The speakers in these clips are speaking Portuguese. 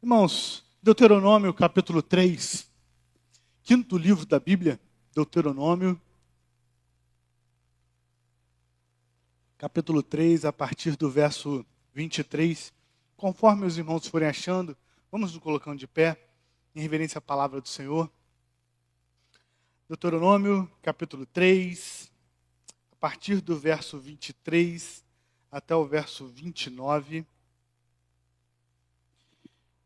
Irmãos, Deuteronômio capítulo 3, quinto livro da Bíblia, Deuteronômio, capítulo 3, a partir do verso 23. Conforme os irmãos forem achando, vamos nos colocando de pé, em reverência à palavra do Senhor. Deuteronômio, capítulo 3, a partir do verso 23 até o verso 29.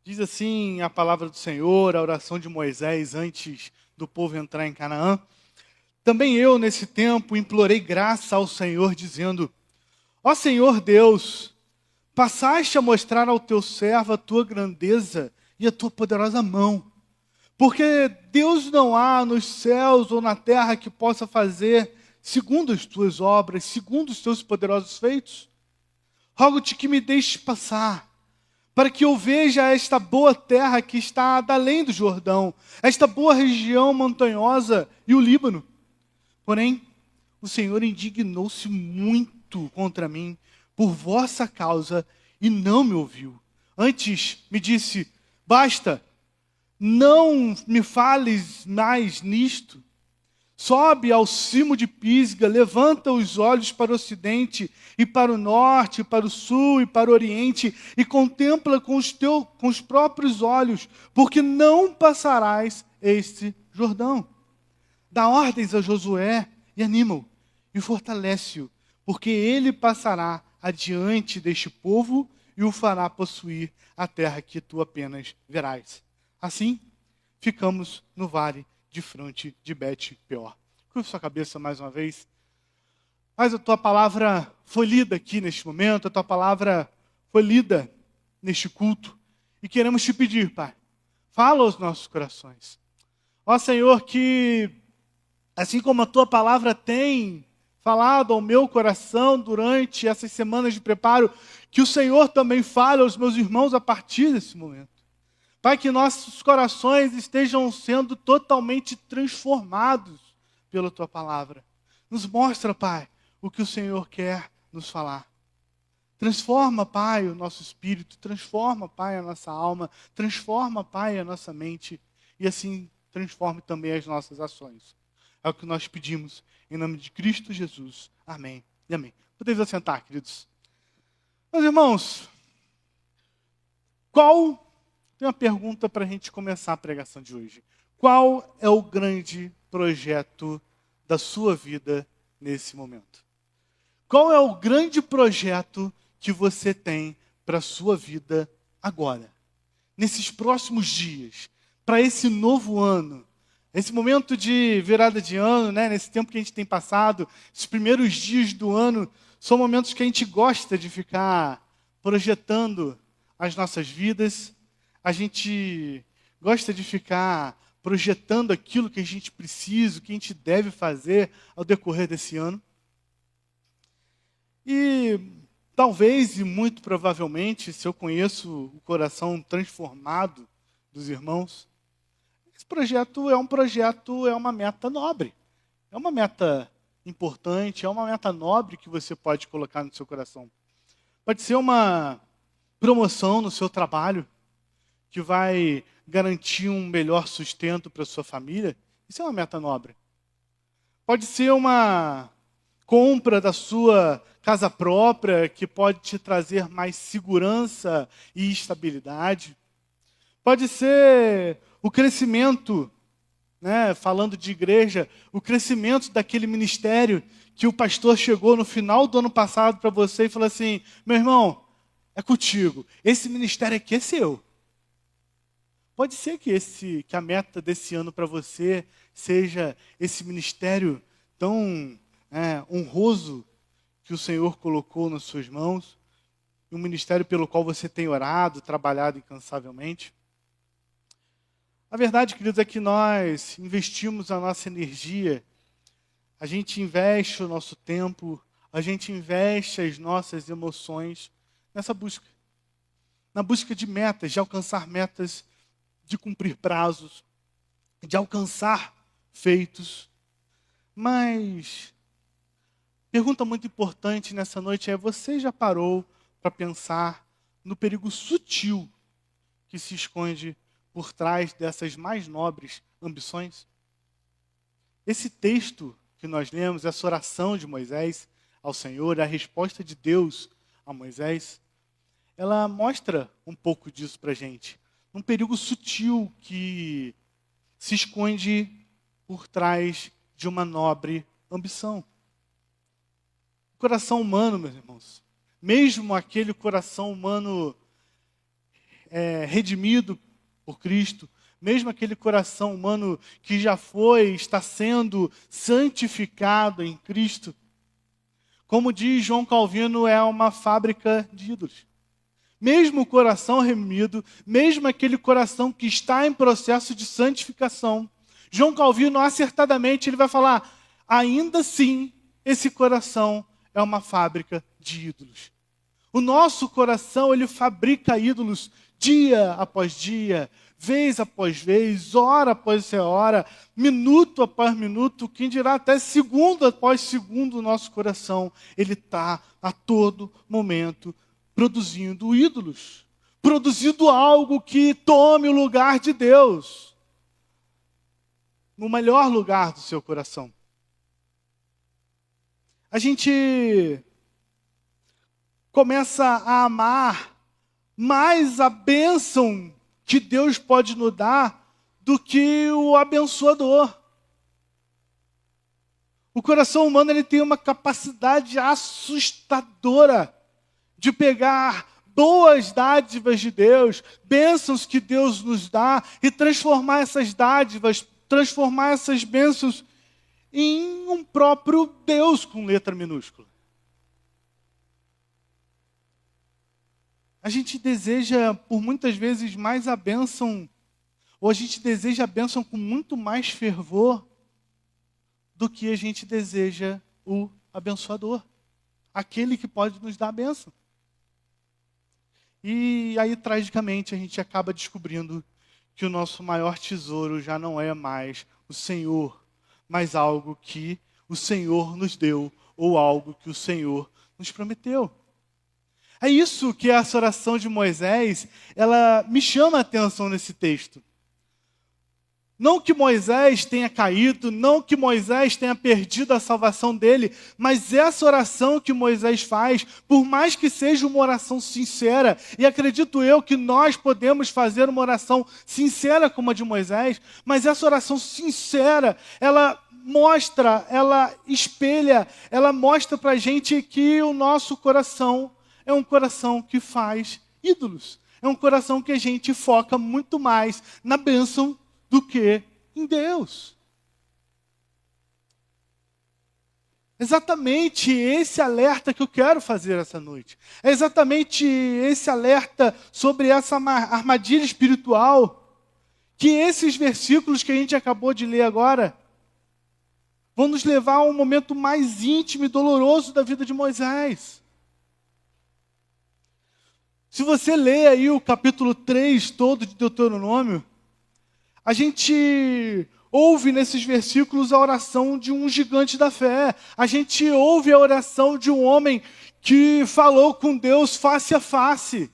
Diz assim a palavra do Senhor, a oração de Moisés antes do povo entrar em Canaã. Também eu, nesse tempo, implorei graça ao Senhor, dizendo: Ó Senhor Deus, passaste a mostrar ao teu servo a tua grandeza e a tua poderosa mão. Porque Deus não há nos céus ou na terra que possa fazer segundo as tuas obras, segundo os teus poderosos feitos. Rogo-te que me deixes passar, para que eu veja esta boa terra que está além do Jordão, esta boa região montanhosa e o Líbano. Porém, o Senhor indignou-se muito contra mim por vossa causa e não me ouviu. Antes me disse: basta, não me fales mais nisto. Sobe ao cimo de Pisga, levanta os olhos para o ocidente, e para o norte, e para o sul, e para o oriente, e contempla com os próprios olhos, porque não passarás este Jordão. Dá ordens a Josué, e anima-o, e fortalece-o, porque ele passará adiante deste povo, e o fará possuir a terra que tu apenas verás. Assim, ficamos no vale de fronte de Bet-peor. Curva sua cabeça mais uma vez. Mas a tua palavra foi lida aqui neste momento, a tua palavra foi lida neste culto. E queremos te pedir, Pai, fala aos nossos corações. Ó Senhor, que assim como a tua palavra tem falado ao meu coração durante essas semanas de preparo, que o Senhor também fale aos meus irmãos a partir desse momento. Pai, que nossos corações estejam sendo totalmente transformados pela Tua palavra. Nos mostra, Pai, o que o Senhor quer nos falar. Transforma, Pai, o nosso espírito, transforma, Pai, a nossa alma, transforma, Pai, a nossa mente e assim transforme também as nossas ações. É o que nós pedimos, em nome de Cristo Jesus. Amém e amém. Podemos assentar, queridos. Meus irmãos, tem uma pergunta para a gente começar a pregação de hoje. Qual é o grande projeto da sua vida nesse momento? Qual é o grande projeto que você tem para a sua vida agora? Nesses próximos dias, para esse novo ano, esse momento de virada de ano, né, nesse tempo que a gente tem passado, esses primeiros dias do ano, são momentos que a gente gosta de ficar projetando as nossas vidas. A gente gosta de ficar projetando aquilo que a gente precisa, o que a gente deve fazer ao decorrer desse ano. E talvez, e muito provavelmente, se eu conheço o coração transformado dos irmãos, esse projeto é uma meta nobre. É uma meta importante, é uma meta nobre que você pode colocar no seu coração. Pode ser uma promoção no seu trabalho, que vai garantir um melhor sustento para a sua família. Isso é uma meta nobre. Pode ser uma compra da sua casa própria, que pode te trazer mais segurança e estabilidade. Pode ser o crescimento, né, falando de igreja, o crescimento daquele ministério que o pastor chegou no final do ano passado para você e falou assim: meu irmão, é contigo, esse ministério aqui é seu. Pode ser que a meta desse ano para você seja esse ministério tão honroso que o Senhor colocou nas suas mãos, um ministério pelo qual você tem orado, trabalhado incansavelmente. A verdade, queridos, é que nós investimos a nossa energia, a gente investe o nosso tempo, a gente investe as nossas emoções nessa busca. Na busca de metas, de alcançar metas, de cumprir prazos, de alcançar feitos. Mas, pergunta muito importante nessa noite é: você já parou para pensar no perigo sutil que se esconde por trás dessas mais nobres ambições? Esse texto que nós lemos, essa oração de Moisés ao Senhor, a resposta de Deus a Moisés, ela mostra um pouco disso para a gente. Um perigo sutil que se esconde por trás de uma nobre ambição. O coração humano, meus irmãos, mesmo aquele coração humano redimido por Cristo, mesmo aquele coração humano que já está sendo santificado em Cristo, como diz João Calvino, é uma fábrica de ídolos. Mesmo o coração redimido, mesmo aquele coração que está em processo de santificação, João Calvino, acertadamente, ele vai falar, ainda assim, esse coração é uma fábrica de ídolos. O nosso coração, ele fabrica ídolos dia após dia, vez após vez, hora após hora, minuto após minuto, quem dirá até segundo após segundo, o nosso coração, ele está a todo momento produzindo ídolos, produzindo algo que tome o lugar de Deus, no melhor lugar do seu coração. A gente começa a amar mais a bênção que Deus pode nos dar do que o abençoador. O coração humano, ele tem uma capacidade assustadora de pegar boas dádivas de Deus, bênçãos que Deus nos dá, e transformar essas dádivas, transformar essas bênçãos em um próprio Deus com letra minúscula. A gente deseja, por muitas vezes, mais a bênção, ou a gente deseja a bênção com muito mais fervor do que a gente deseja o abençoador, aquele que pode nos dar a bênção. E aí, tragicamente, a gente acaba descobrindo que o nosso maior tesouro já não é mais o Senhor, mas algo que o Senhor nos deu, ou algo que o Senhor nos prometeu. É isso que essa oração de Moisés, ela me chama a atenção nesse texto. Não que Moisés tenha caído, não que Moisés tenha perdido a salvação dele, mas essa oração que Moisés faz, por mais que seja uma oração sincera, e acredito eu que nós podemos fazer uma oração sincera como a de Moisés, mas essa oração sincera, ela mostra, ela espelha, ela mostra para a gente que o nosso coração é um coração que faz ídolos. É um coração que a gente foca muito mais na bênção do que em Deus. Exatamente esse alerta que eu quero fazer essa noite. É exatamente esse alerta sobre essa armadilha espiritual que esses versículos que a gente acabou de ler agora vão nos levar a um momento mais íntimo e doloroso da vida de Moisés. Se você ler aí o capítulo 3 todo de Deuteronômio, a gente ouve nesses versículos a oração de um gigante da fé. A gente ouve a oração de um homem que falou com Deus face a face,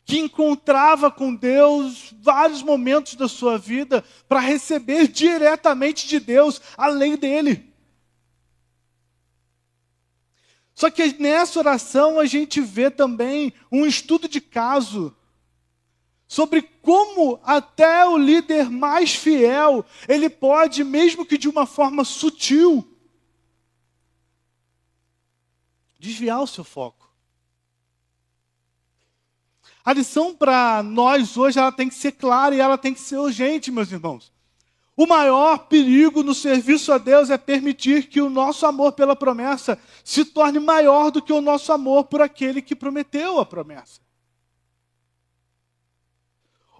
que encontrava com Deus vários momentos da sua vida para receber diretamente de Deus a lei dele. Só que nessa oração a gente vê também um estudo de caso sobre como até o líder mais fiel, ele pode, mesmo que de uma forma sutil, desviar o seu foco. A lição para nós hoje, ela tem que ser clara e ela tem que ser urgente, meus irmãos. O maior perigo no serviço a Deus é permitir que o nosso amor pela promessa se torne maior do que o nosso amor por aquele que prometeu a promessa.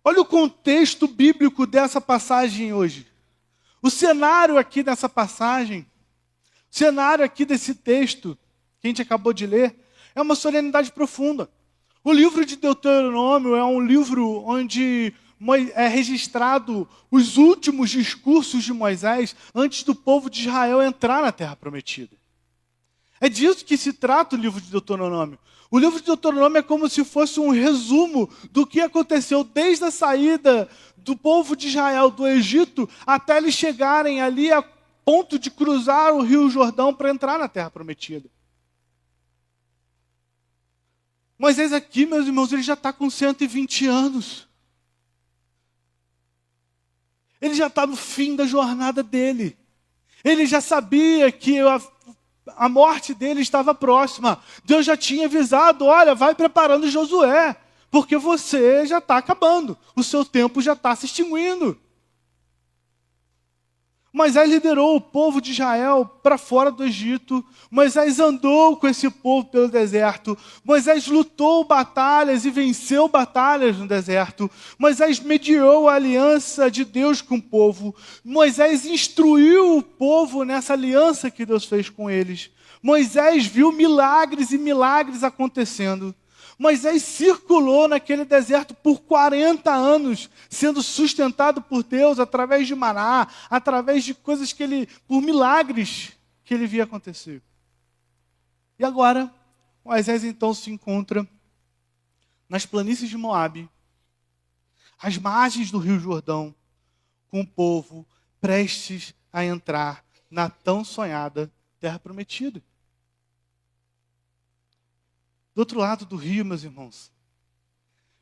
Olha o contexto bíblico dessa passagem hoje. O cenário aqui dessa passagem, o cenário aqui desse texto que a gente acabou de ler, é uma solenidade profunda. O livro de Deuteronômio é um livro onde é registrado os últimos discursos de Moisés antes do povo de Israel entrar na Terra Prometida. É disso que se trata o livro de Deuteronômio. O livro de Deuteronômio é como se fosse um resumo do que aconteceu desde a saída do povo de Israel do Egito até eles chegarem ali a ponto de cruzar o Rio Jordão para entrar na Terra Prometida. Moisés aqui, meus irmãos, ele já está com 120 anos. Ele já está no fim da jornada dele. Ele já sabia que a morte dele estava próxima. Deus já tinha avisado, olha, vai preparando Josué, porque você já está acabando. O seu tempo já está se extinguindo. Moisés liderou o povo de Israel para fora do Egito. Moisés andou com esse povo pelo deserto. Moisés lutou batalhas e venceu batalhas no deserto. Moisés mediou a aliança de Deus com o povo. Moisés instruiu o povo nessa aliança que Deus fez com eles. Moisés viu milagres e milagres acontecendo. Moisés circulou naquele deserto por 40 anos, sendo sustentado por Deus através de maná, através de coisas por milagres que ele via acontecer. E agora, Moisés então se encontra nas planícies de Moabe, às margens do Rio Jordão, com o povo prestes a entrar na tão sonhada Terra Prometida. Do outro lado do rio, meus irmãos,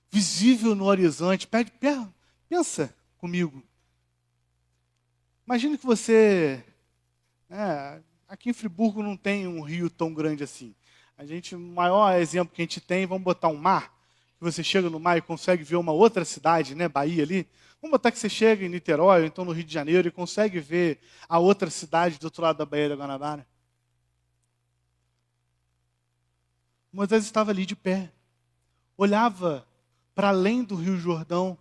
visível no horizonte, pensa comigo. Imagine que você, aqui em Friburgo não tem um rio tão grande assim. O maior exemplo que a gente tem, vamos botar um mar, que você chega no mar e consegue ver uma outra cidade, Bahia ali. Vamos botar que você chega em Niterói, ou então no Rio de Janeiro, e consegue ver a outra cidade do outro lado da Baía da Guanabara. Moisés estava ali de pé, olhava para além do Rio Jordão,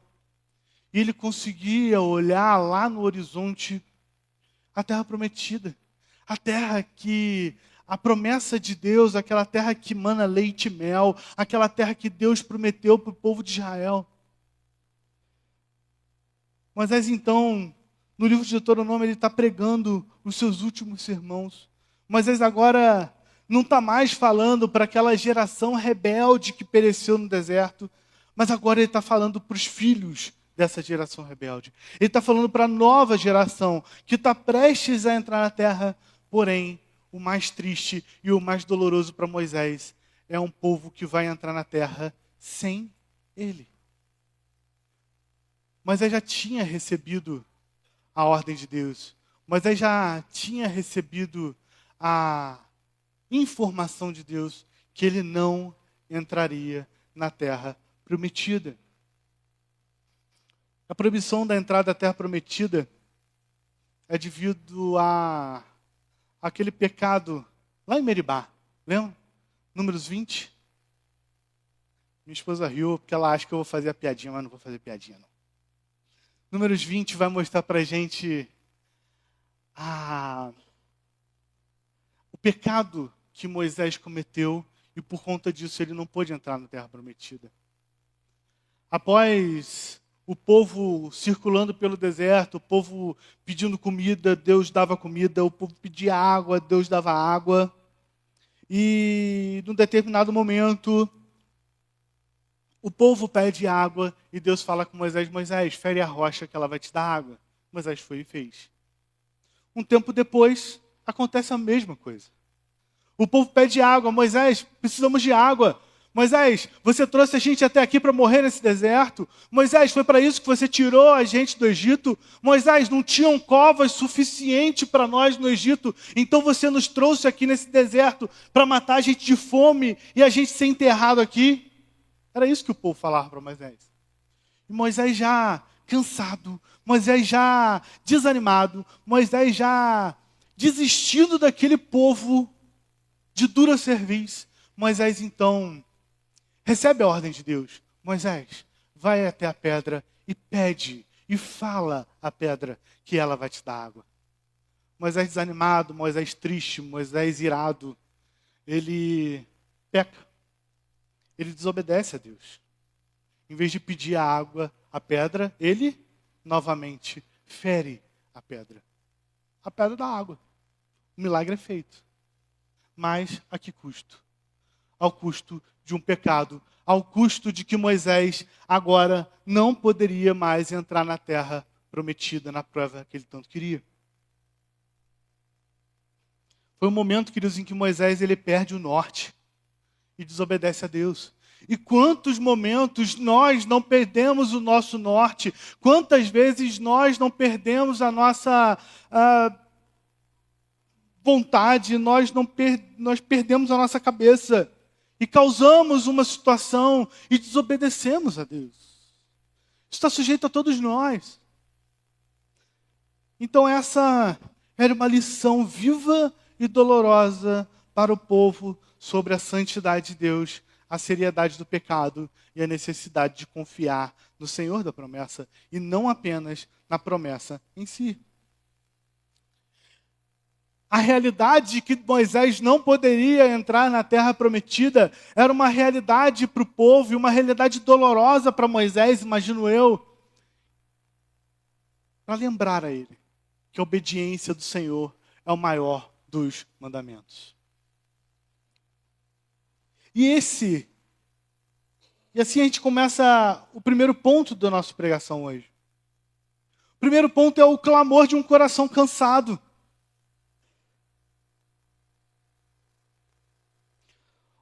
e ele conseguia olhar lá no horizonte a Terra Prometida, a terra que, a promessa de Deus, aquela terra que mana leite e mel, aquela terra que Deus prometeu para o povo de Israel. Moisés então, no livro de Deuteronômio, ele está pregando os seus últimos sermões. Moisés agora não está mais falando para aquela geração rebelde que pereceu no deserto, mas agora ele está falando para os filhos dessa geração rebelde. Ele está falando para a nova geração que está prestes a entrar na terra, porém, o mais triste e o mais doloroso para Moisés é um povo que vai entrar na terra sem ele. Moisés já tinha recebido a ordem de Deus. Moisés já tinha recebido a informação de Deus que ele não entraria na terra prometida. A proibição da entrada à terra prometida é devido àquele pecado lá em Meribá. Lembra? Números 20. Minha esposa riu porque ela acha que eu vou fazer a piadinha, mas não vou fazer piadinha não. Números 20 vai mostrar para a gente o pecado que Moisés cometeu e por conta disso ele não pôde entrar na terra prometida. Após o povo circulando pelo deserto, o povo pedindo comida, Deus dava comida, o povo pedia água, Deus dava água. E num determinado momento, o povo pede água e Deus fala com Moisés, Moisés, fere a rocha que ela vai te dar água. Moisés foi e fez. Um tempo depois, acontece a mesma coisa. O povo pede água, Moisés, precisamos de água. Moisés, você trouxe a gente até aqui para morrer nesse deserto. Moisés, foi para isso que você tirou a gente do Egito. Moisés, não tinham covas suficiente para nós no Egito. Então você nos trouxe aqui nesse deserto para matar a gente de fome e a gente ser enterrado aqui. Era isso que o povo falava para Moisés. E Moisés já cansado, Moisés já desanimado, Moisés já desistindo daquele povo de dura cerviz, Moisés então recebe a ordem de Deus. Moisés, vai até a pedra e pede, e fala à pedra que ela vai te dar água. Moisés desanimado, Moisés triste, Moisés irado, ele peca. Ele desobedece a Deus. Em vez de pedir a água à pedra, ele novamente fere a pedra. A pedra dá água. O milagre é feito. Mas a que custo? Ao custo de um pecado, ao custo de que Moisés agora não poderia mais entrar na terra prometida, na prova que ele tanto queria. Foi um momento, queridos, em que Moisés ele perde o norte e desobedece a Deus. E quantos momentos nós não perdemos o nosso norte? Quantas vezes nós não perdemos a nossa vontade, nós perdemos a nossa cabeça e causamos uma situação e desobedecemos a Deus. Isso está sujeito a todos nós. Então essa era uma lição viva e dolorosa para o povo sobre a santidade de Deus, a seriedade do pecado e a necessidade de confiar no Senhor da promessa e não apenas na promessa em si. A realidade de que Moisés não poderia entrar na terra prometida era uma realidade para o povo e uma realidade dolorosa para Moisés, imagino eu, para lembrar a ele que a obediência do Senhor é o maior dos mandamentos. E assim a gente começa o primeiro ponto da nossa pregação hoje. O primeiro ponto é o clamor de um coração cansado.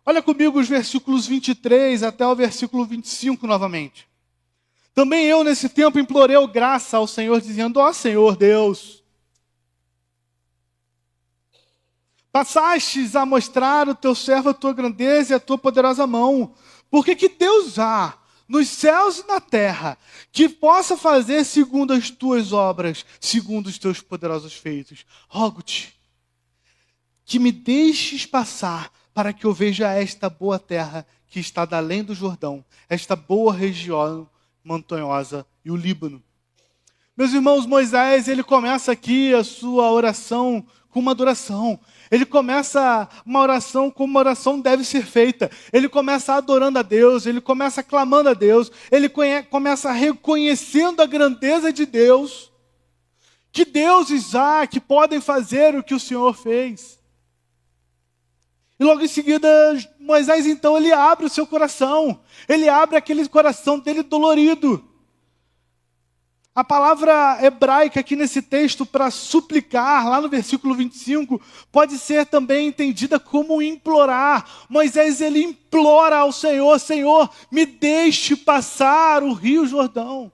Olha comigo os versículos 23 até o versículo 25 novamente. Também eu nesse tempo implorei graça ao Senhor, dizendo: ó Senhor Deus, passastes a mostrar o teu servo a tua grandeza e a tua poderosa mão. Porque que Deus há nos céus e na terra que possa fazer segundo as tuas obras, segundo os teus poderosos feitos. Rogo-te que me deixes passar para que eu veja esta boa terra que está da além do Jordão, esta boa região montanhosa e o Líbano. Meus irmãos, Moisés, ele começa aqui a sua oração com uma adoração. Ele começa uma oração como uma oração deve ser feita. Ele começa adorando a Deus, ele começa clamando a Deus, ele começa reconhecendo a grandeza de Deus, que deuses há que podem fazer o que o Senhor fez. E logo em seguida, Moisés então ele abre o seu coração, ele abre aquele coração dele dolorido. A palavra hebraica aqui nesse texto para suplicar, lá no versículo 25, pode ser também entendida como implorar. Moisés ele implora ao Senhor: Senhor, me deixe passar o rio Jordão.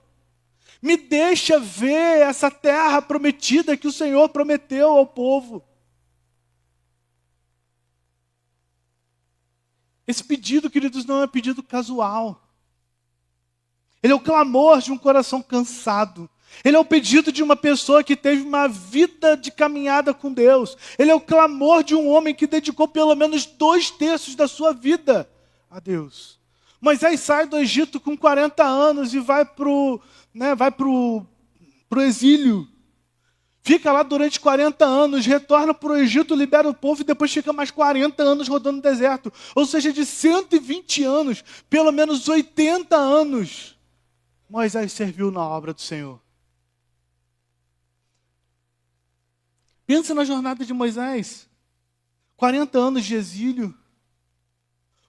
Me deixa ver essa terra prometida que o Senhor prometeu ao povo. Esse pedido, queridos, não é um pedido casual. Ele é o clamor de um coração cansado. Ele é o pedido de uma pessoa que teve uma vida de caminhada com Deus. Ele é o clamor de um homem que dedicou pelo menos 2/3 da sua vida a Deus. Moisés sai do Egito com 40 anos e vai pro exílio. Fica lá durante 40 anos, retorna para o Egito, libera o povo e depois fica mais 40 anos rodando no deserto. Ou seja, de 120 anos, pelo menos 80 anos, Moisés serviu na obra do Senhor. Pensa na jornada de Moisés. 40 anos de exílio.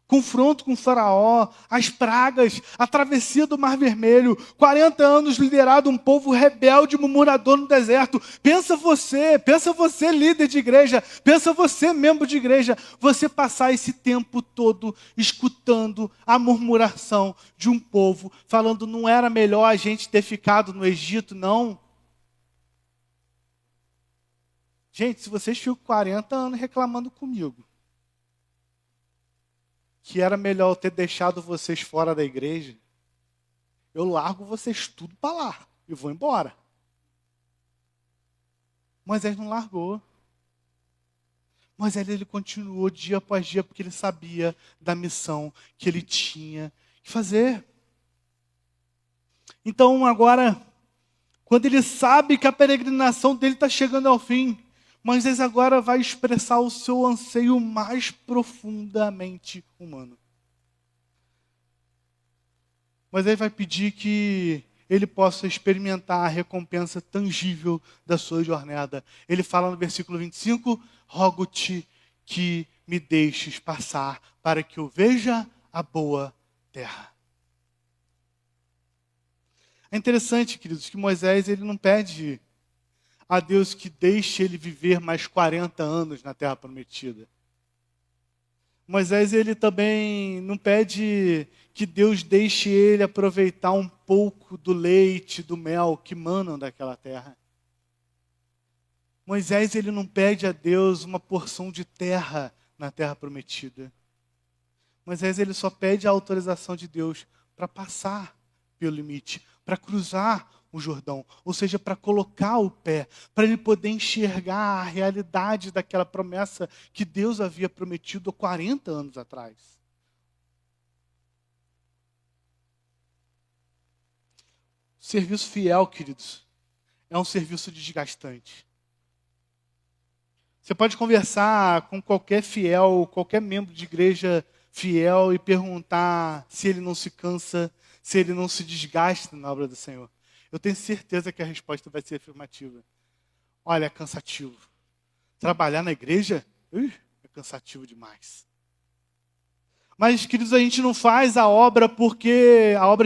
Confronto com o faraó, as pragas, a travessia do Mar Vermelho, 40 anos liderado um povo rebelde, murmurador no deserto. Pensa você líder de igreja, pensa você membro de igreja, você passar esse tempo todo escutando a murmuração de um povo, falando: não era melhor a gente ter ficado no Egito, não? Gente, se vocês ficam 40 anos reclamando comigo, que era melhor eu ter deixado vocês fora da igreja, eu largo vocês tudo para lá e vou embora. Moisés não largou. Moisés ele continuou dia após dia porque ele sabia da missão que ele tinha que fazer. Então agora, quando ele sabe que a peregrinação dele está chegando ao fim, Moisés agora vai expressar o seu anseio mais profundamente humano. Moisés vai pedir que ele possa experimentar a recompensa tangível da sua jornada. Ele fala no versículo 25, rogo-te que me deixes passar para que eu veja a boa terra. É interessante, queridos, que Moisés ele não pede a Deus que deixe ele viver mais 40 anos na terra prometida. Moisés ele também não pede que Deus deixe ele aproveitar um pouco do leite, do mel que manam daquela terra. Moisés ele não pede a Deus uma porção de terra na terra prometida. Moisés ele só pede a autorização de Deus para passar pelo limite, para cruzar o Jordão, ou seja, para colocar o pé, para ele poder enxergar a realidade daquela promessa que Deus havia prometido há 40 anos atrás. O serviço fiel, queridos, é um serviço desgastante. Você pode conversar com qualquer fiel, qualquer membro de igreja fiel e perguntar se ele não se cansa, se ele não se desgasta na obra do Senhor. Eu tenho certeza que a resposta vai ser afirmativa. Olha, é cansativo. Trabalhar na igreja, é cansativo demais. Mas, queridos, a gente não faz a obra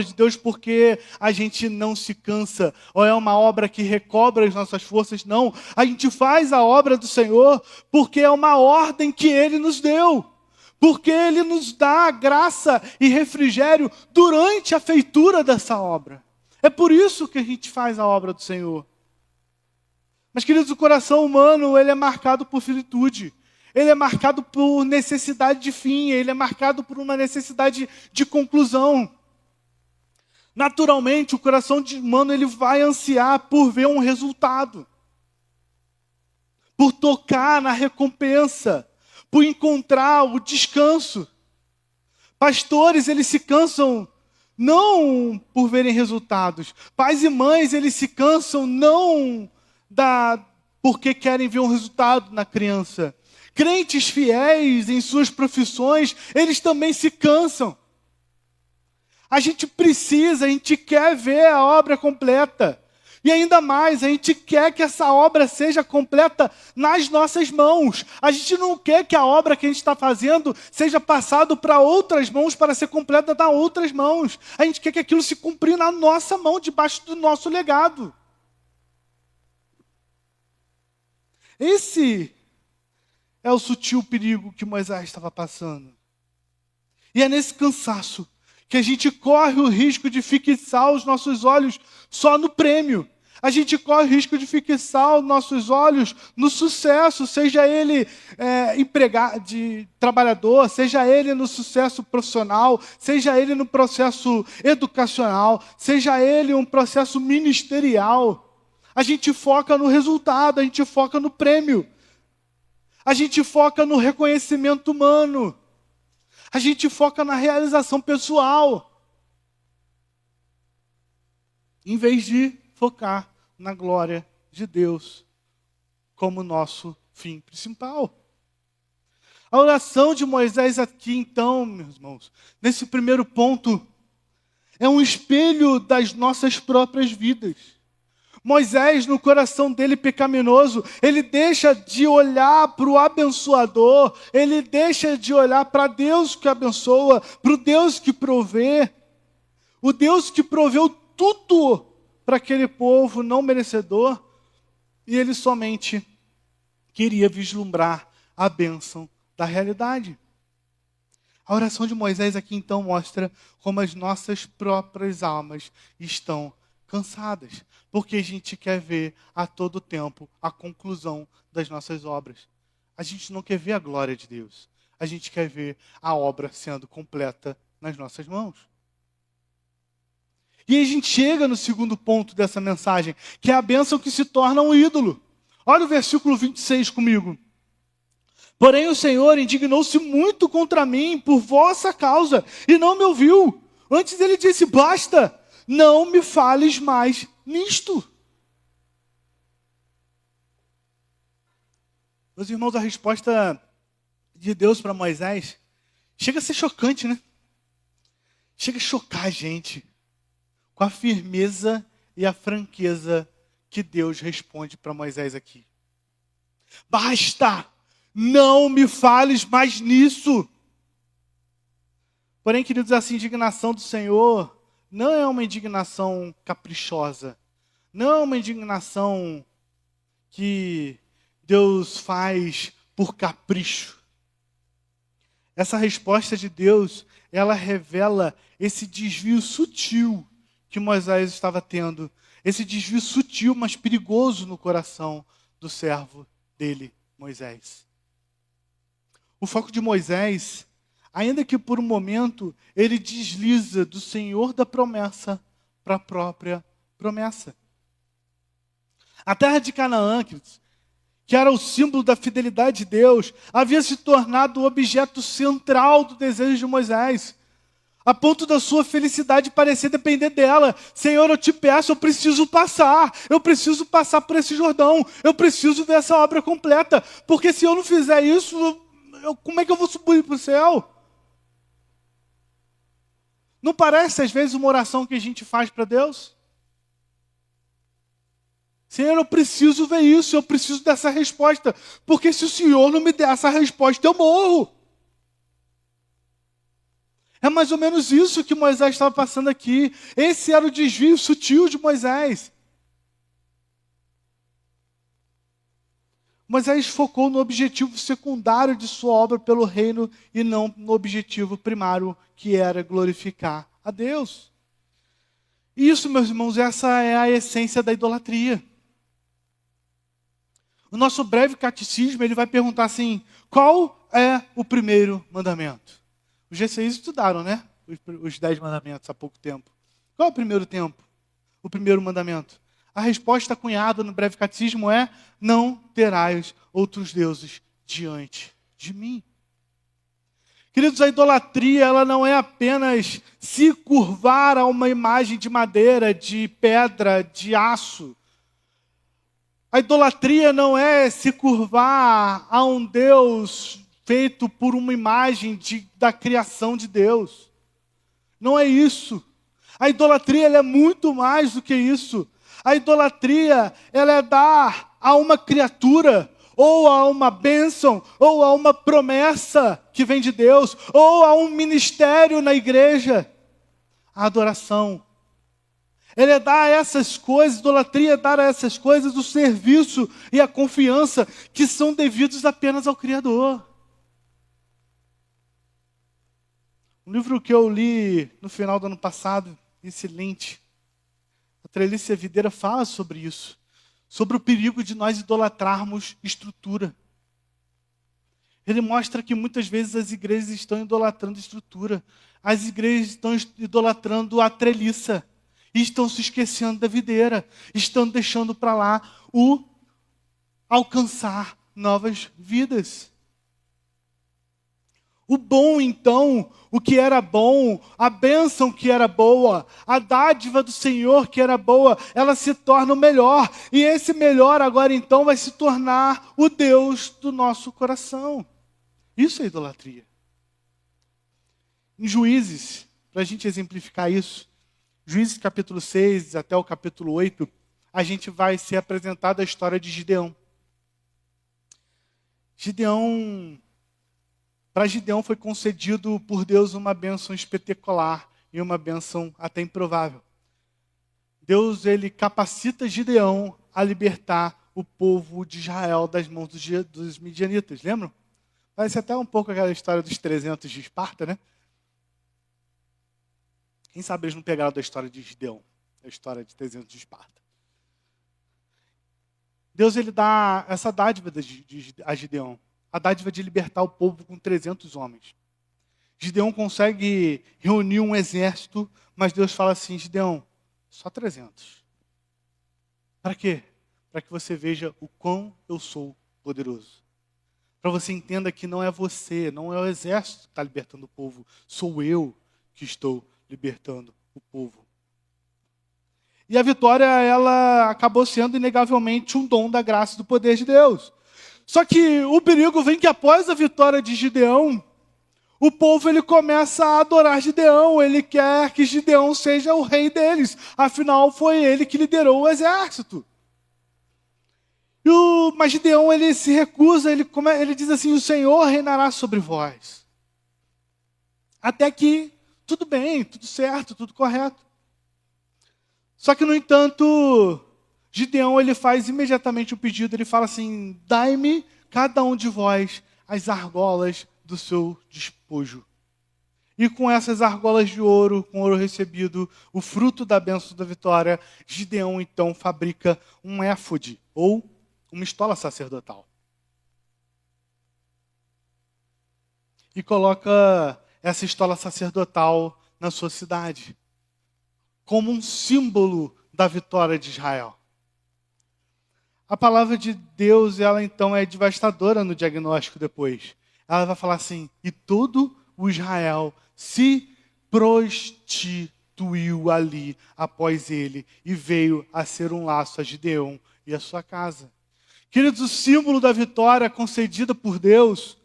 de Deus porque a gente não se cansa, ou é uma obra que recobra as nossas forças, não. A gente faz a obra do Senhor porque é uma ordem que Ele nos deu. Porque Ele nos dá graça e refrigério durante a feitura dessa obra. É por isso que a gente faz a obra do Senhor. Mas, queridos, o coração humano, ele é marcado por finitude. Ele é marcado por necessidade de fim. Ele é marcado por uma necessidade de conclusão. Naturalmente, o coração humano ele vai ansiar por ver um resultado. Por tocar na recompensa. Por encontrar o descanso. Pastores, eles se cansam não por verem resultados. Pais e mães, eles se cansam não porque querem ver um resultado na criança. Crentes fiéis em suas profissões, eles também se cansam. A gente quer ver a obra completa. E ainda mais, a gente quer que essa obra seja completa nas nossas mãos. A gente não quer que a obra que a gente está fazendo seja passada para outras mãos para ser completa nas outras mãos. A gente quer que aquilo se cumpra na nossa mão, debaixo do nosso legado. Esse é o sutil perigo que Moisés estava passando. E é nesse cansaço que a gente corre o risco de fixar os nossos olhos só no prêmio. A gente corre o risco de fixar os nossos olhos no sucesso, seja ele trabalhador, seja ele no sucesso profissional, seja ele no processo educacional, seja ele um processo ministerial. A gente foca no resultado, a gente foca no prêmio. A gente foca no reconhecimento humano. A gente foca na realização pessoal. Em vez de focar na glória de Deus como nosso fim principal. A oração de Moisés aqui, então, meus irmãos, nesse primeiro ponto, é um espelho das nossas próprias vidas. Moisés, no coração dele pecaminoso, ele deixa de olhar para o abençoador, ele deixa de olhar para Deus que abençoa, para o Deus que provê, o Deus que proveu tudo para aquele povo não merecedor, e ele somente queria vislumbrar a bênção da realidade. A oração de Moisés aqui então mostra como as nossas próprias almas estão cansadas, porque a gente quer ver a todo tempo a conclusão das nossas obras. A gente não quer ver a glória de Deus. A gente quer ver a obra sendo completa nas nossas mãos. E a gente chega no segundo ponto dessa mensagem, que é a bênção que se torna um ídolo. Olha o versículo 26 comigo. Porém o Senhor indignou-se muito contra mim por vossa causa, e não me ouviu. Antes ele disse, basta, não me fales mais nisto. Meus irmãos, a resposta de Deus para Moisés chega a ser chocante, né? Chega a chocar a gente com a firmeza e a franqueza que Deus responde para Moisés aqui. Basta, não me fales mais nisso. Porém, queridos, essa indignação do Senhor não é uma indignação caprichosa. Não é uma indignação que Deus faz por capricho. Essa resposta de Deus, ela revela esse desvio sutil que Moisés estava tendo. Esse desvio sutil, mas perigoso no coração do servo dele, Moisés. O foco de Moisés, ainda que por um momento, ele desliza do Senhor da promessa para a própria promessa. A terra de Canaã, queridos, que era o símbolo da fidelidade de Deus, havia se tornado o objeto central do desejo de Moisés, a ponto da sua felicidade parecer depender dela. Senhor, eu te peço, eu preciso passar por esse Jordão, eu preciso ver essa obra completa, porque se eu não fizer isso, como é que eu vou subir para o céu? Não parece às vezes uma oração que a gente faz para Deus? Senhor, eu preciso ver isso, eu preciso dessa resposta, porque se o Senhor não me der essa resposta, eu morro. É mais ou menos isso que Moisés estava passando aqui. Esse era o desvio sutil de Moisés. Moisés focou no objetivo secundário de sua obra pelo reino e não no objetivo primário, que era glorificar a Deus. Isso, meus irmãos, essa é a essência da idolatria. O nosso breve catecismo, ele vai perguntar assim, qual é o primeiro mandamento? Os GCIs estudaram, né? Os 10 mandamentos há pouco tempo. Qual é o primeiro tempo? O primeiro mandamento? A resposta cunhada no breve catecismo é: não terás outros deuses diante de mim. Queridos, a idolatria, ela não é apenas se curvar a uma imagem de madeira, de pedra, de aço. A idolatria não é se curvar a um Deus feito por uma imagem da criação de Deus. Não é isso. A idolatria, ela é muito mais do que isso. A idolatria, ela é dar a uma criatura, ou a uma bênção, ou a uma promessa que vem de Deus, ou a um ministério na igreja, a adoração. Ele é dar a essas coisas, idolatria é dar a essas coisas o serviço e a confiança que são devidos apenas ao Criador. Um livro que eu li no final do ano passado, excelente, a Trelícia Videira fala sobre isso, sobre o perigo de nós idolatrarmos estrutura. Ele mostra que muitas vezes as igrejas estão idolatrando estrutura, as igrejas estão idolatrando a treliça, e estão se esquecendo da videira, estão deixando para lá o alcançar novas vidas. O bom, então, o que era bom, a bênção que era boa, a dádiva do Senhor que era boa, ela se torna o melhor. E esse melhor agora, então, vai se tornar o Deus do nosso coração. Isso é idolatria. Em Juízes, para a gente exemplificar isso, Juízes capítulo 6 até o capítulo 8, a gente vai ser apresentado a história de Gideão. Para Gideão foi concedido por Deus uma bênção espetacular e uma bênção até improvável. Deus, ele capacita Gideão a libertar o povo de Israel das mãos dos midianitas, lembram? Parece até um pouco aquela história dos 300 de Esparta, né? Quem sabe eles não pegaram da história de Gideão, a história de 300 de Esparta. Deus, ele dá essa dádiva a Gideão, a dádiva de libertar o povo com 300 homens. Gideão consegue reunir um exército, mas Deus fala assim, Gideão, só 300. Para quê? Para que você veja o quão eu sou poderoso. Para você entenda que não é você, não é o exército que está libertando o povo, sou eu que estou libertando o povo. E a vitória, ela acabou sendo inegavelmente um dom da graça e do poder de Deus. Só que o perigo vem que após a vitória de Gideão, o povo ele começa a adorar Gideão, ele quer que Gideão seja o rei deles, afinal foi ele que liderou o exército. Mas Gideão ele se recusa, ele diz assim, o Senhor reinará sobre vós. Até que tudo bem, tudo certo, tudo correto. Só que, no entanto, Gideão ele faz imediatamente o pedido, ele fala assim: dai-me cada um de vós as argolas do seu despojo. E com essas argolas de ouro, com ouro recebido, o fruto da bênção da vitória, Gideão então fabrica um éfode, ou uma estola sacerdotal. E coloca essa estola sacerdotal na sua cidade, como um símbolo da vitória de Israel. A palavra de Deus, ela então é devastadora no diagnóstico depois. Ela vai falar assim: e todo o Israel se prostituiu ali após ele e veio a ser um laço a Gideão e a sua casa. Queridos, o símbolo da vitória concedida por Deus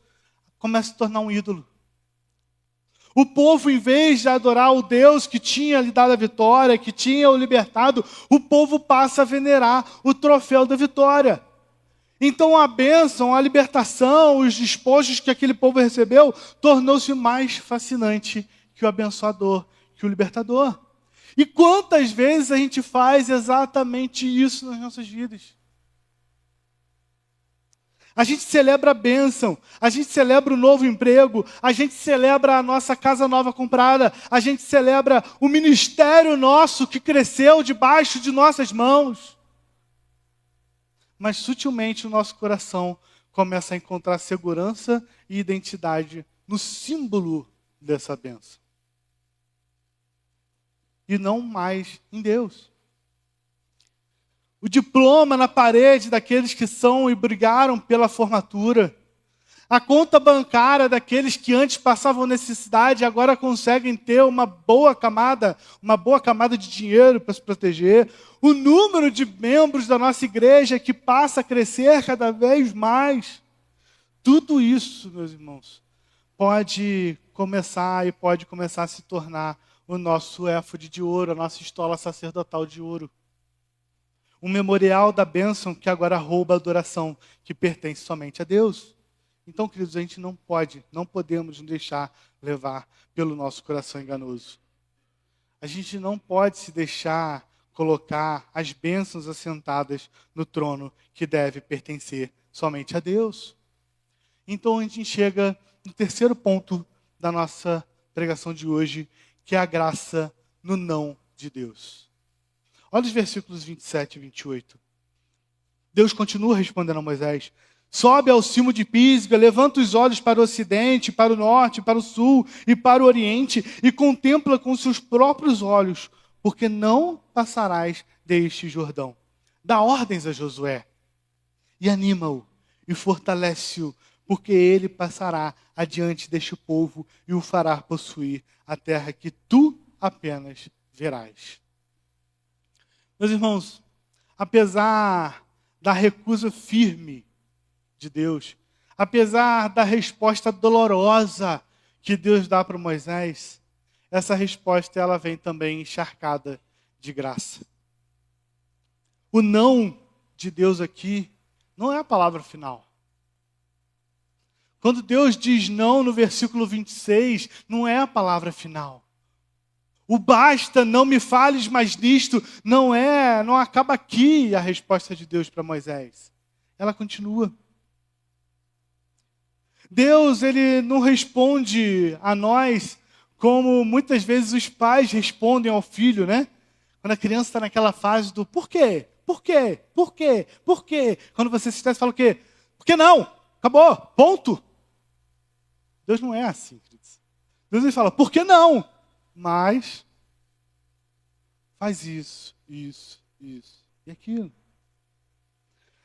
começa a se tornar um ídolo. O povo, em vez de adorar o Deus que tinha lhe dado a vitória, que tinha o libertado, o povo passa a venerar o troféu da vitória. Então a bênção, a libertação, os despojos que aquele povo recebeu, tornou-se mais fascinante que o abençoador, que o libertador. E quantas vezes a gente faz exatamente isso nas nossas vidas? A gente celebra a bênção, a gente celebra o novo emprego, a gente celebra a nossa casa nova comprada, a gente celebra o ministério nosso que cresceu debaixo de nossas mãos. Mas sutilmente o nosso coração começa a encontrar segurança e identidade no símbolo dessa bênção. E não mais em Deus. O diploma na parede daqueles que são e brigaram pela formatura. A conta bancária daqueles que antes passavam necessidade e agora conseguem ter uma boa camada de dinheiro para se proteger. O número de membros da nossa igreja que passa a crescer cada vez mais. Tudo isso, meus irmãos, pode começar a se tornar o nosso éfode de ouro, a nossa estola sacerdotal de ouro. Um memorial da bênção que agora rouba a adoração que pertence somente a Deus. Então, queridos, a gente não podemos nos deixar levar pelo nosso coração enganoso. A gente não pode se deixar colocar as bênçãos assentadas no trono que deve pertencer somente a Deus. Então, a gente chega no terceiro ponto da nossa pregação de hoje, que é a graça no não de Deus. Olha os versículos 27 e 28. Deus continua respondendo a Moisés: sobe ao cimo de Pisga, levanta os olhos para o ocidente, para o norte, para o sul e para o oriente, e contempla com seus próprios olhos, porque não passarás deste Jordão. Dá ordens a Josué, e anima-o, e fortalece-o, porque ele passará adiante deste povo, e o fará possuir a terra que tu apenas verás. Meus irmãos, apesar da recusa firme de Deus, apesar da resposta dolorosa que Deus dá para Moisés, essa resposta ela vem também encharcada de graça. O não de Deus aqui não é a palavra final. Quando Deus diz não no versículo 26, não é a palavra final. O basta, não me fales mais nisto, não acaba aqui a resposta de Deus para Moisés. Ela continua. Deus, ele não responde a nós como muitas vezes os pais respondem ao filho, né? Quando a criança está naquela fase do por quê? Por quê? Por quê? Por quê? Quando você se estressa, fala o quê? Por que não? Acabou, ponto. Deus não é assim, queridos. Deus ele fala, por que não? Mas faz isso e aquilo.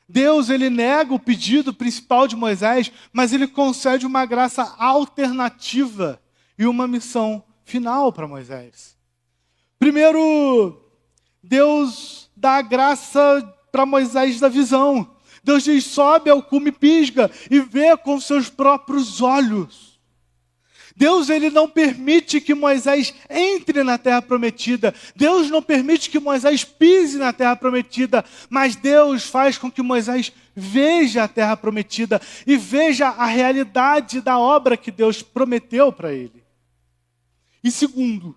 Deus, ele nega o pedido principal de Moisés, mas ele concede uma graça alternativa e uma missão final para Moisés. Primeiro, Deus dá a graça para Moisés da visão. Deus diz, sobe ao cume Pisga e vê com seus próprios olhos. Deus, ele não permite que Moisés entre na terra prometida. Deus não permite que Moisés pise na terra prometida. Mas Deus faz com que Moisés veja a terra prometida e veja a realidade da obra que Deus prometeu para ele. E segundo,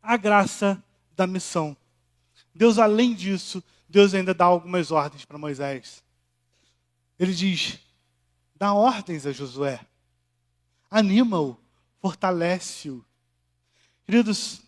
a graça da missão. Deus, além disso, Deus ainda dá algumas ordens para Moisés. Ele diz, dá ordens a Josué. Anima-o, fortalece-o. Queridos,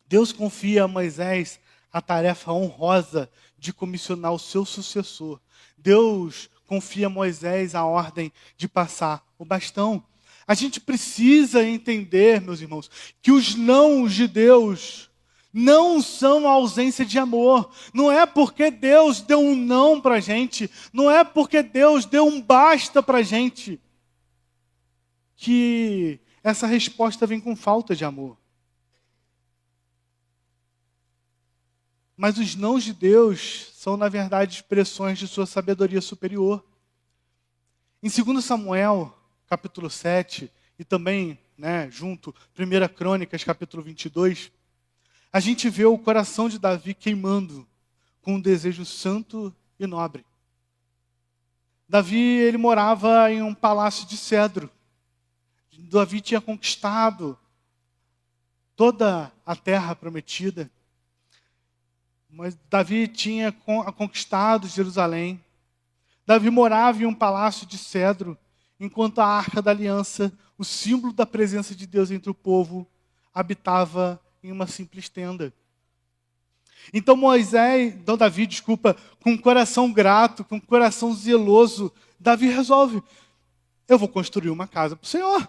Deus confia a Moisés a tarefa honrosa de comissionar o seu sucessor. Deus confia a Moisés a ordem de passar o bastão. A gente precisa entender, meus irmãos, que os nãos de Deus não são a ausência de amor. Não é porque Deus deu um não para a gente, não é porque Deus deu um basta para a gente, que essa resposta vem com falta de amor. Mas os nãos de Deus são, na verdade, expressões de sua sabedoria superior. Em 2 Samuel, capítulo 7, e também, junto, 1 Crônicas, capítulo 22, a gente vê o coração de Davi queimando com um desejo santo e nobre. Davi, ele morava em um palácio de cedro. Davi tinha conquistado toda a terra prometida. Mas Davi tinha conquistado Jerusalém. Davi morava em um palácio de cedro, enquanto a Arca da Aliança, o símbolo da presença de Deus entre o povo, habitava em uma simples tenda. Então Davi, com um coração grato, com um coração zeloso, Davi resolve, eu vou construir uma casa para o Senhor.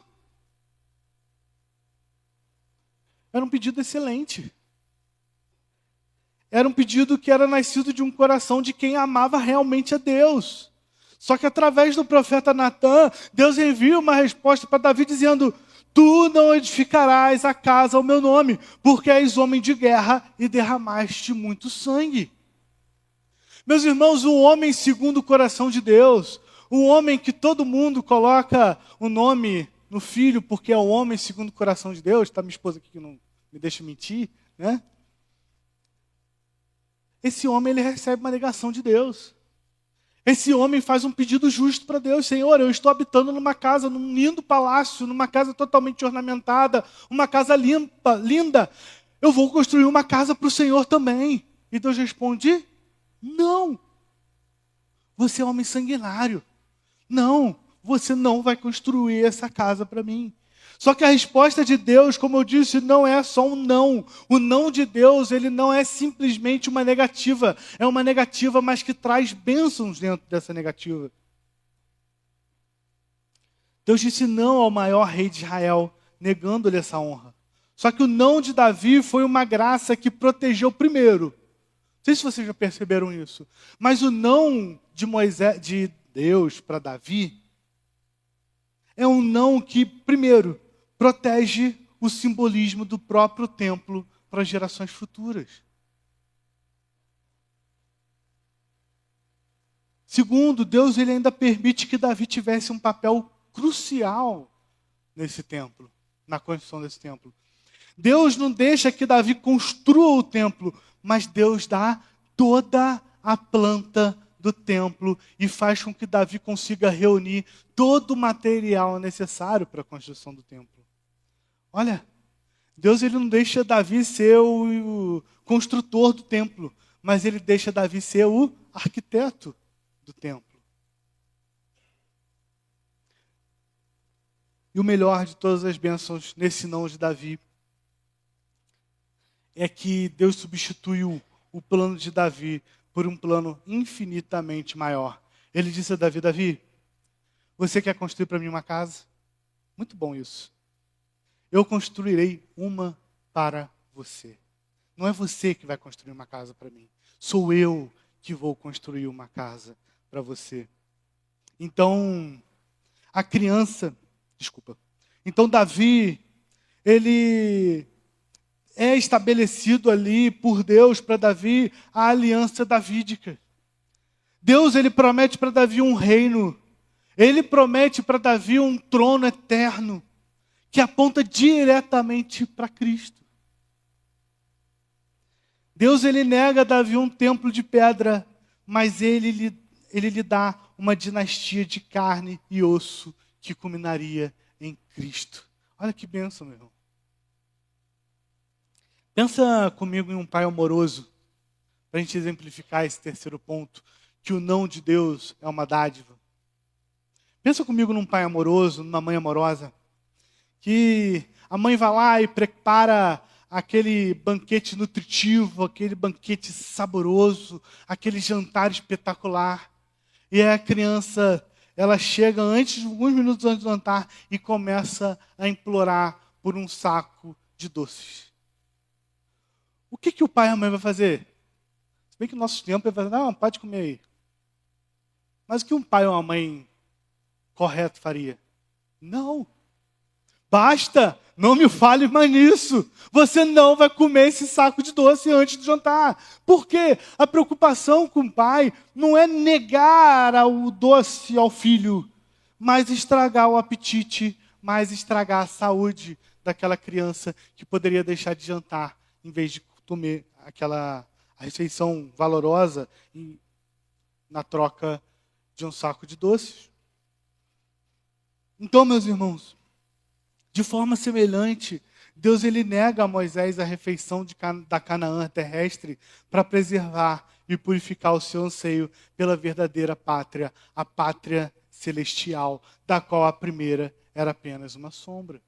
Era um pedido excelente. Era um pedido que era nascido de um coração de quem amava realmente a Deus. Só que através do profeta Natã, Deus envia uma resposta para Davi dizendo, tu não edificarás a casa ao meu nome, porque és homem de guerra e derramaste muito sangue. Meus irmãos, o homem segundo o coração de Deus, o homem que todo mundo coloca o nome no filho, porque é o homem segundo o coração de Deus, está minha esposa aqui que não me deixa mentir, né? Esse homem, ele recebe uma negação de Deus. Esse homem faz um pedido justo para Deus. Senhor, eu estou habitando numa casa, num lindo palácio, numa casa totalmente ornamentada, uma casa limpa, linda. Eu vou construir uma casa para o Senhor também. E Deus responde, não. Você é homem sanguinário. Não, você não vai construir essa casa para mim. Só que a resposta de Deus, como eu disse, não é só um não. O não de Deus, ele não é simplesmente uma negativa. É uma negativa, mas que traz bênçãos dentro dessa negativa. Deus disse não ao maior rei de Israel, negando-lhe essa honra. Só que o não de Davi foi uma graça que protegeu primeiro. Não sei se vocês já perceberam isso. Mas o não de Deus para Davi é um não que, primeiro, protege o simbolismo do próprio templo para as gerações futuras. Segundo, Deus ele ainda permite que Davi tivesse um papel crucial nesse templo, na construção desse templo. Deus não deixa que Davi construa o templo, mas Deus dá toda a planta do templo e faz com que Davi consiga reunir todo o material necessário para a construção do templo. Olha, Deus ele não deixa Davi ser o construtor do templo, mas ele deixa Davi ser o arquiteto do templo. E o melhor de todas as bênçãos nesse não de Davi é que Deus substituiu o plano de Davi por um plano infinitamente maior. Ele disse a Davi, Davi, você quer construir para mim uma casa? Muito bom isso. Eu construirei uma para você. Não é você que vai construir uma casa para mim. Sou eu que vou construir uma casa para você. Então, Então Davi, ele é estabelecido ali por Deus para Davi a aliança davídica. Deus, ele promete para Davi um reino. Ele promete para Davi um trono eterno que aponta diretamente para Cristo. Deus, ele nega a Davi um templo de pedra, mas ele lhe dá uma dinastia de carne e osso que culminaria em Cristo. Olha que bênção, meu irmão. Pensa comigo em um pai amoroso, para a gente exemplificar esse terceiro ponto, que o não de Deus é uma dádiva. Pensa comigo num pai amoroso, numa mãe amorosa, que a mãe vai lá e prepara aquele banquete nutritivo, aquele banquete saboroso, aquele jantar espetacular. E aí a criança, ela chega alguns minutos antes do jantar e começa a implorar por um saco de doces. O que o pai e a mãe vai fazer? Se bem que no nosso tempo ele vai fazer, não, pode comer aí. Mas o que um pai ou uma mãe correto faria? Não. Basta, não me fale mais nisso. Você não vai comer esse saco de doce antes de jantar. Por quê? A preocupação com o pai não é negar o doce ao filho, mas estragar o apetite, mas estragar a saúde daquela criança que poderia deixar de jantar em vez de comer aquela refeição valorosa na troca de um saco de doces. Então, meus irmãos, de forma semelhante, Deus ele nega a Moisés a refeição da Canaã terrestre para preservar e purificar o seu anseio pela verdadeira pátria, a pátria celestial, da qual a primeira era apenas uma sombra.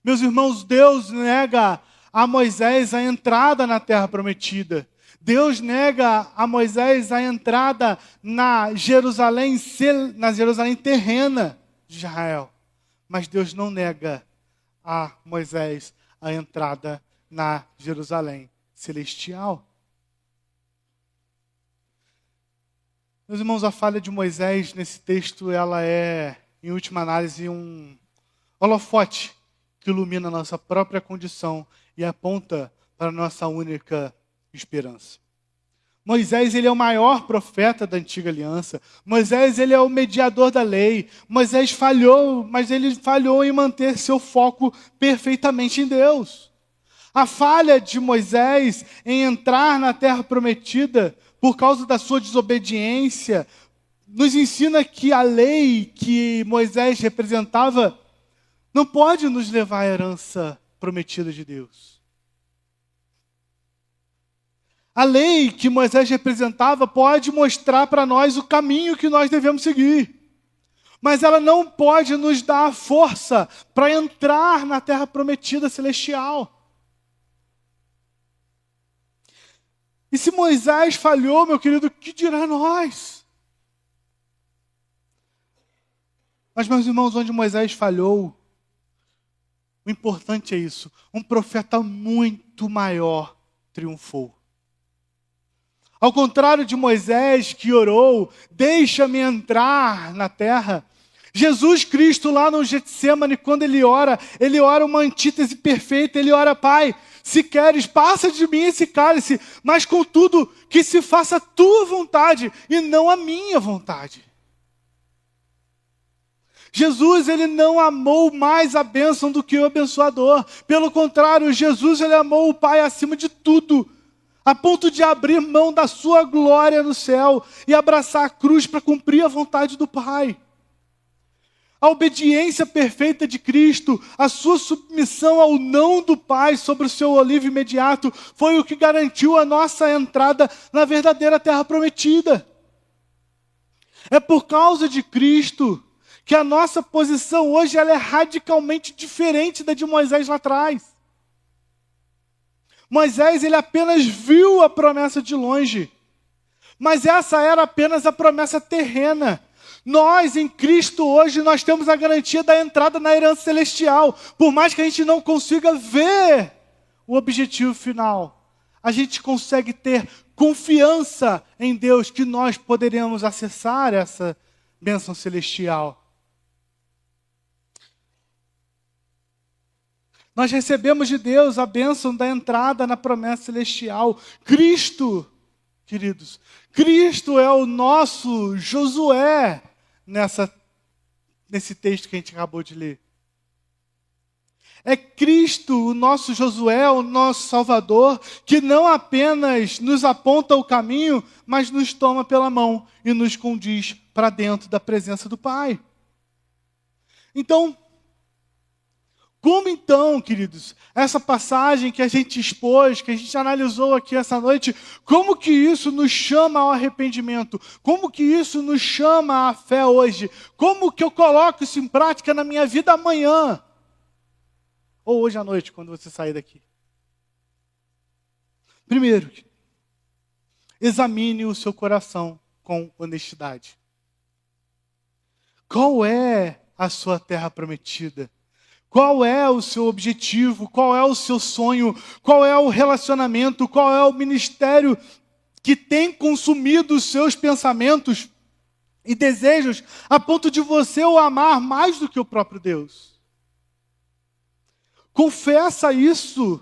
Meus irmãos, Deus nega a Moisés a entrada na terra prometida. Deus nega a Moisés a entrada na Jerusalém terrena de Israel. Mas Deus não nega a Moisés a entrada na Jerusalém celestial. Meus irmãos, a falha de Moisés nesse texto, ela é, em última análise, um holofote que ilumina a nossa própria condição e aponta para a nossa única esperança. Moisés, ele é o maior profeta da antiga aliança. Moisés, ele é o mediador da lei. Moisés falhou, mas ele falhou em manter seu foco perfeitamente em Deus. A falha de Moisés em entrar na terra prometida por causa da sua desobediência nos ensina que a lei que Moisés representava não pode nos levar à herança prometida de Deus. A lei que Moisés representava pode mostrar para nós o caminho que nós devemos seguir. Mas ela não pode nos dar a força para entrar na terra prometida celestial. E se Moisés falhou, meu querido, o que dirá nós? Mas, meus irmãos, onde Moisés falhou, o importante é isso. Um profeta muito maior triunfou. Ao contrário de Moisés, que orou, deixa-me entrar na terra, Jesus Cristo lá no Getsemane, quando ele ora uma antítese perfeita, ele ora, Pai, se queres, passa de mim esse cálice, mas contudo, que se faça a tua vontade e não a minha vontade. Jesus, ele não amou mais a bênção do que o abençoador. Pelo contrário, Jesus, ele amou o Pai acima de tudo, a ponto de abrir mão da sua glória no céu e abraçar a cruz para cumprir a vontade do Pai. A obediência perfeita de Cristo, a sua submissão ao não do Pai sobre o seu olivo imediato, foi o que garantiu a nossa entrada na verdadeira terra prometida. É por causa de Cristo que a nossa posição hoje ela é radicalmente diferente da de Moisés lá atrás. Moisés, ele apenas viu a promessa de longe. Mas essa era apenas a promessa terrena. Nós, em Cristo, hoje, nós temos a garantia da entrada na herança celestial. Por mais que a gente não consiga ver o objetivo final, a gente consegue ter confiança em Deus que nós poderemos acessar essa bênção celestial. Nós recebemos de Deus a bênção da entrada na promessa celestial. Cristo, queridos, Cristo é o nosso Josué nesse texto que a gente acabou de ler. É Cristo, o nosso Josué, o nosso Salvador, que não apenas nos aponta o caminho, mas nos toma pela mão e nos conduz para dentro da presença do Pai. Então, Como então, queridos, essa passagem que a gente expôs, que a gente analisou aqui essa noite, como que isso nos chama ao arrependimento? Como que isso nos chama à fé hoje? Como que eu coloco isso em prática na minha vida amanhã? Ou hoje à noite, quando você sair daqui? Primeiro, examine o seu coração com honestidade. Qual é a sua terra prometida? Qual é o seu objetivo? Qual é o seu sonho? Qual é o relacionamento? Qual é o ministério que tem consumido os seus pensamentos e desejos a ponto de você o amar mais do que o próprio Deus? Confessa isso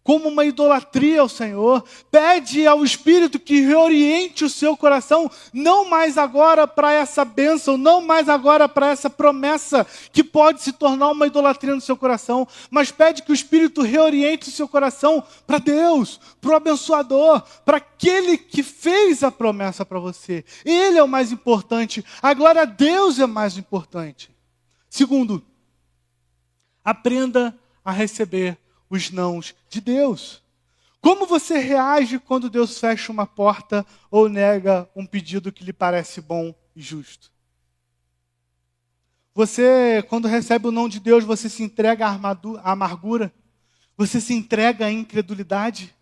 como uma idolatria ao Senhor. Pede ao Espírito que reoriente o seu coração, não mais agora para essa bênção, não mais agora para essa promessa que pode se tornar uma idolatria no seu coração, mas pede que o Espírito reoriente o seu coração para Deus, para o abençoador, para aquele que fez a promessa para você. Ele é o mais importante, a glória a Deus é mais importante. Segundo, aprenda a receber os nãos de Deus. Como você reage quando Deus fecha uma porta ou nega um pedido que lhe parece bom e justo? Você, quando recebe o não de Deus, você se entrega à amargura? Você se entrega à incredulidade?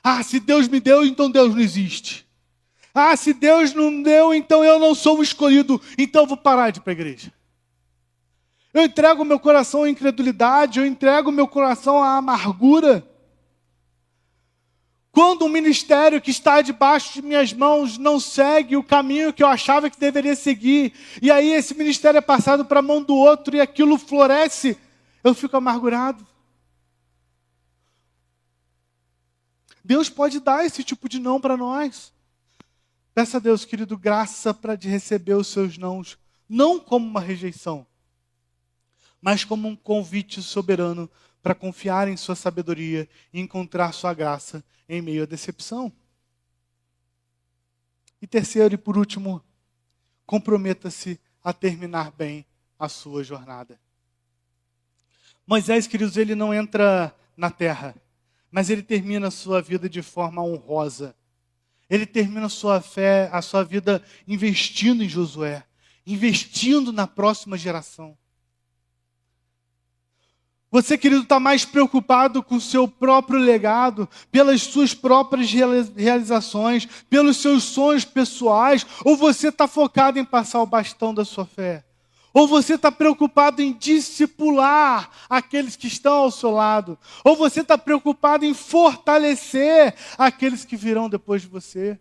Ah, se Deus me deu, então Deus não existe. Ah, se Deus não deu, então eu não sou o escolhido, então eu vou parar de ir para a igreja. Eu entrego meu coração à incredulidade, eu entrego meu coração à amargura. Quando um ministério que está debaixo de minhas mãos não segue o caminho que eu achava que deveria seguir, e aí esse ministério é passado para a mão do outro e aquilo floresce, eu fico amargurado. Deus pode dar esse tipo de não para nós. Peça a Deus, querido, graça para de receber os seus nãos, não como uma rejeição, mas como um convite soberano para confiar em sua sabedoria e encontrar sua graça em meio à decepção. E terceiro e por último, comprometa-se a terminar bem a sua jornada. Moisés, queridos, ele não entra na terra, mas ele termina a sua vida de forma honrosa. Ele termina a sua vida investindo em Josué, investindo na próxima geração. Você, querido, está mais preocupado com o seu próprio legado, pelas suas próprias realizações, pelos seus sonhos pessoais, ou você está focado em passar o bastão da sua fé? Ou você está preocupado em discipular aqueles que estão ao seu lado? Ou você está preocupado em fortalecer aqueles que virão depois de você?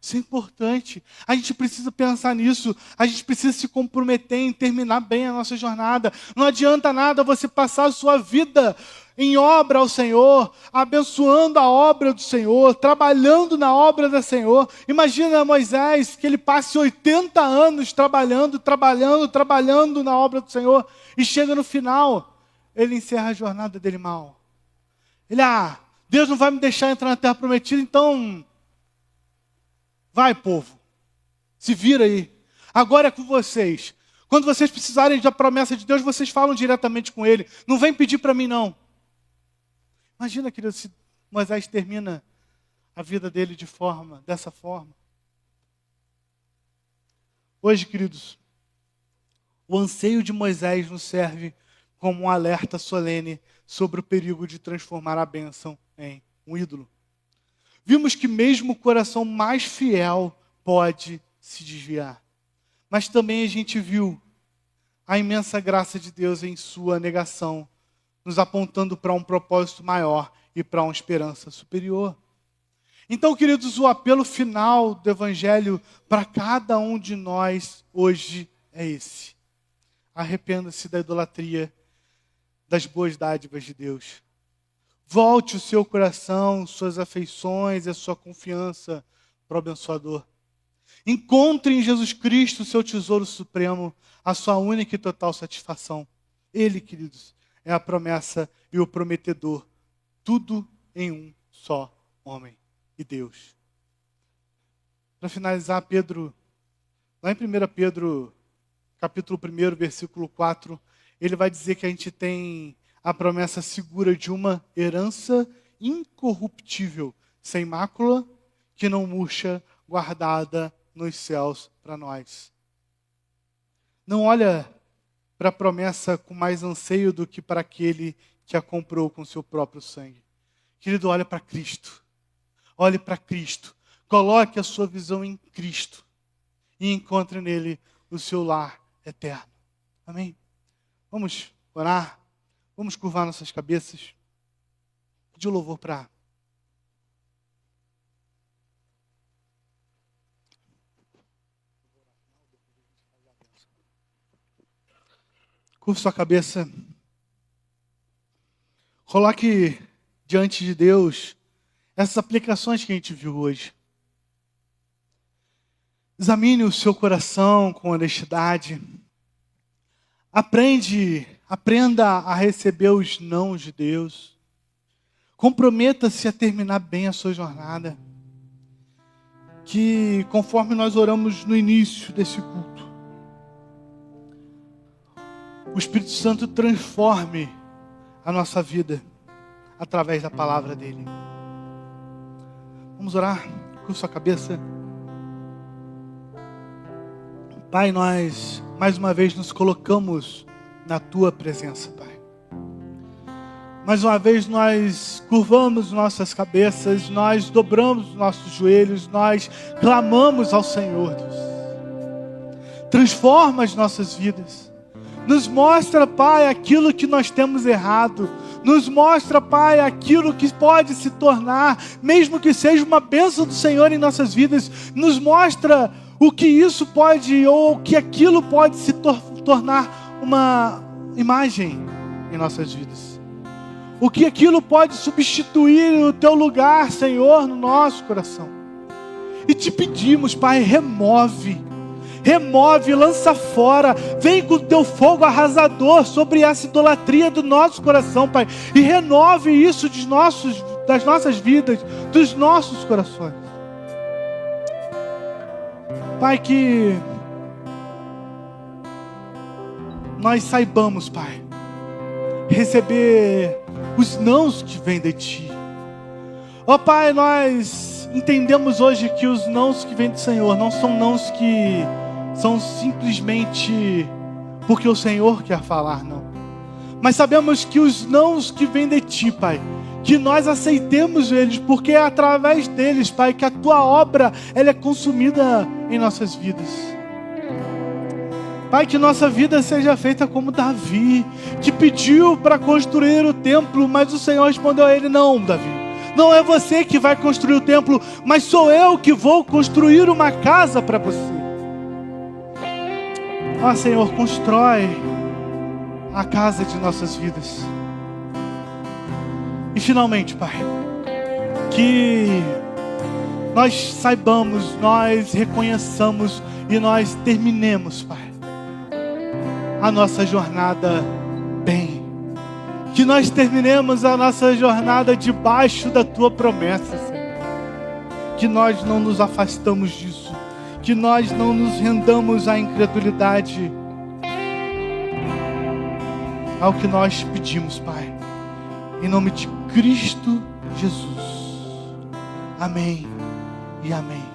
Isso é importante. A gente precisa pensar nisso. A gente precisa se comprometer em terminar bem a nossa jornada. Não adianta nada você passar a sua vida em obra ao Senhor, abençoando a obra do Senhor, trabalhando na obra do Senhor. Imagina Moisés, que ele passe 80 anos trabalhando na obra do Senhor, e chega no final, ele encerra a jornada dele mal. Ele, Deus não vai me deixar entrar na terra prometida, então vai, povo, se vira aí. Agora é com vocês. Quando vocês precisarem da promessa de Deus, vocês falam diretamente com Ele. Não vem pedir para mim, não. Imagina, querido, se Moisés termina a vida dele dessa forma. Hoje, queridos, o anseio de Moisés nos serve como um alerta solene sobre o perigo de transformar a bênção em um ídolo. Vimos que mesmo o coração mais fiel pode se desviar. Mas também a gente viu a imensa graça de Deus em sua negação, nos apontando para um propósito maior e para uma esperança superior. Então, queridos, o apelo final do Evangelho para cada um de nós hoje é esse: arrependa-se da idolatria, das boas dádivas de Deus. Volte o seu coração, suas afeições e a sua confiança para o abençoador. Encontre em Jesus Cristo o seu tesouro supremo, a sua única e total satisfação. Ele, queridos, é a promessa e o prometedor, tudo em um só homem e Deus. Para finalizar, Pedro, lá em 1 Pedro, capítulo 1, versículo 4, ele vai dizer que a gente tem a promessa segura de uma herança incorruptível, sem mácula, que não murcha, guardada nos céus para nós. Não olha para a promessa com mais anseio do que para aquele que a comprou com seu próprio sangue. Querido, olha para Cristo. Olhe para Cristo. Coloque a sua visão em Cristo. E encontre nele o seu lar eterno. Amém? Vamos orar. Vamos curvar nossas cabeças. Pedir o louvor para... Curva sua cabeça. Coloque diante de Deus essas aplicações que a gente viu hoje. Examine o seu coração com honestidade. Aprenda a receber os nãos de Deus. Comprometa-se a terminar bem a sua jornada. Que conforme nós oramos no início desse culto, o Espírito Santo transforme a nossa vida através da palavra dele. Vamos orar com sua cabeça. Pai, nós mais uma vez nos colocamos na tua presença, Pai. Mais uma vez nós curvamos nossas cabeças, nós dobramos nossos joelhos, nós clamamos ao Senhor, Deus. Transforma as nossas vidas. Nos mostra, Pai, aquilo que nós temos errado. Nos mostra, Pai, aquilo que pode se tornar, mesmo que seja uma bênção do Senhor em nossas vidas. Nos mostra o que isso pode, ou que aquilo pode se tornar uma imagem em nossas vidas. O que aquilo pode substituir o teu lugar, Senhor, no nosso coração. E te pedimos, Pai, remove, lança fora, vem com o teu fogo arrasador sobre essa idolatria do nosso coração, Pai, e renove isso das nossas vidas, dos nossos corações. Pai, que nós saibamos, Pai, receber os nãos que vêm de Ti. Ó Pai, nós entendemos hoje que os nãos que vêm do Senhor não são nãos que são simplesmente porque o Senhor quer falar, não. Mas sabemos que os nãos que vêm de Ti, Pai, que nós aceitemos eles, porque é através deles, Pai, que a Tua obra ela é consumida em nossas vidas. Pai, que nossa vida seja feita como Davi, que pediu para construir o templo, mas o Senhor respondeu a ele: não, Davi, não é você que vai construir o templo, mas sou eu que vou construir uma casa para você. Ó Senhor, constrói a casa de nossas vidas. E finalmente, Pai, que nós saibamos, nós reconheçamos e nós terminemos, Pai, a nossa jornada bem. Que nós terminemos a nossa jornada debaixo da Tua promessa, Senhor. Que nós não nos afastamos disso. Que nós não nos rendamos à incredulidade. Ao que nós pedimos, Pai. Em nome de Cristo Jesus. Amém e amém.